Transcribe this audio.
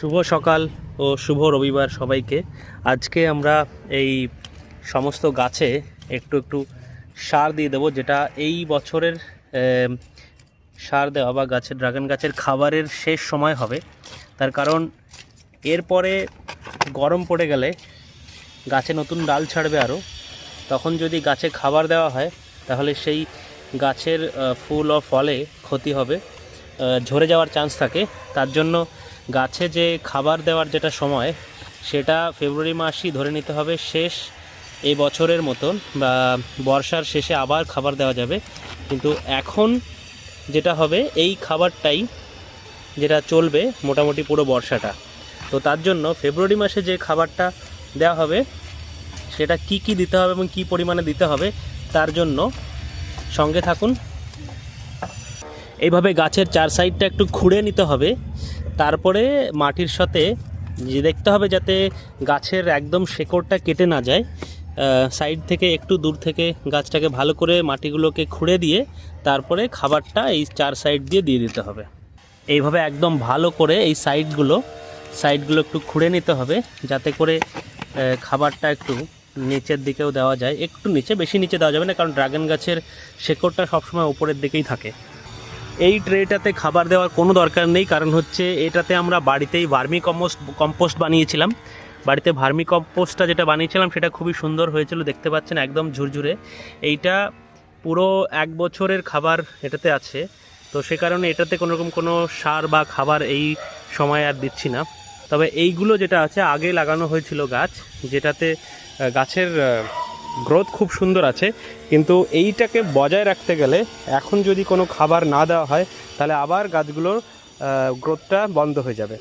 শুভ সকাল ও শুভ রবিবার সবাইকে। আজকে আমরা এই সমস্ত গাছে একটু একটু সার দিয়ে দেবো, যেটা এই বছরের সার দেওয়া বা গাছের ড্রাগন গাছের খাবারের শেষ সময় হবে। তার কারণ এরপরে গরম পড়ে গেলে গাছে নতুন ডাল ছাড়বে আরও, তখন যদি গাছে খাবার দেওয়া হয় তাহলে সেই গাছের ফুল ও ফলে ক্ষতি হবে, ঝরে যাওয়ার চান্স থাকে। তার জন্য গাছে যে খাবার দেওয়ার যেটা সময়, সেটা ফেব্রুয়ারি মাসই ধরে নিতে হবে শেষ এই বছরের মতন, বা বর্ষার শেষে আবার খাবার দেওয়া যাবে। কিন্তু এখন যেটা হবে এই খাবারটাই যেটা চলবে মোটামুটি পুরো বর্ষাটা। তো তার জন্য ফেব্রুয়ারি মাসে যে খাবারটা দেওয়া হবে সেটা কি কি দিতে হবে এবং কি পরিমাণে দিতে হবে, তার জন্য সঙ্গে থাকুন। এইভাবে গাছের চার সাইডটা একটু খুঁড়ে নিতে হবে, তারপরে মাটির সাথে যে দেখতে হবে যাতে গাছের একদম শেকড়টা কেটে না যায়। সাইড থেকে একটু দূর থেকে গাছটাকে ভালো করে মাটিগুলোকে খুঁড়ে দিয়ে তারপরে খাবারটা এই চার সাইড দিয়ে দিতে হবে। এইভাবে একদম ভালো করে এই সাইডগুলো একটু খুঁড়ে নিতে হবে, যাতে করে খাবারটা একটু নিচের দিকেও দেওয়া যায়। একটু নিচে, বেশি নিচে দেওয়া যাবে না, কারণ ড্রাগন গাছের শেকড়টা সবসময় উপরের দিকেই থাকে। এই ট্রেটাতে খাবার দেওয়ার কোনো দরকার নেই, কারণ হচ্ছে এটাতে আমরা বাড়িতেই কম্পোস্ট বানিয়েছিলাম। বাড়িতে ভার্মি কম্পোস্টটা যেটা বানিয়েছিলাম সেটা খুবই সুন্দর হয়েছিল, দেখতে পাচ্ছেন একদম ঝুরঝুরে। এইটা পুরো 1 বছরের খাবার এটাতে আছে, তো সে কারণে এটাতে কোনোরকম কোনো সার বা খাবার এই সময় আর দিচ্ছি না। তবে এইগুলো যেটা আছে আগে লাগানো হয়েছিল গাছ, যেটাতে গাছের গ্রোথ খুব সুন্দর আছে, কিন্তু এইটাকে বজায় রাখতে গেলে এখন যদি কোনো খাবার না দেওয়া হয় তাহলে আবার গাছগুলোর গ্রোথটা বন্ধ হয়ে যাবে।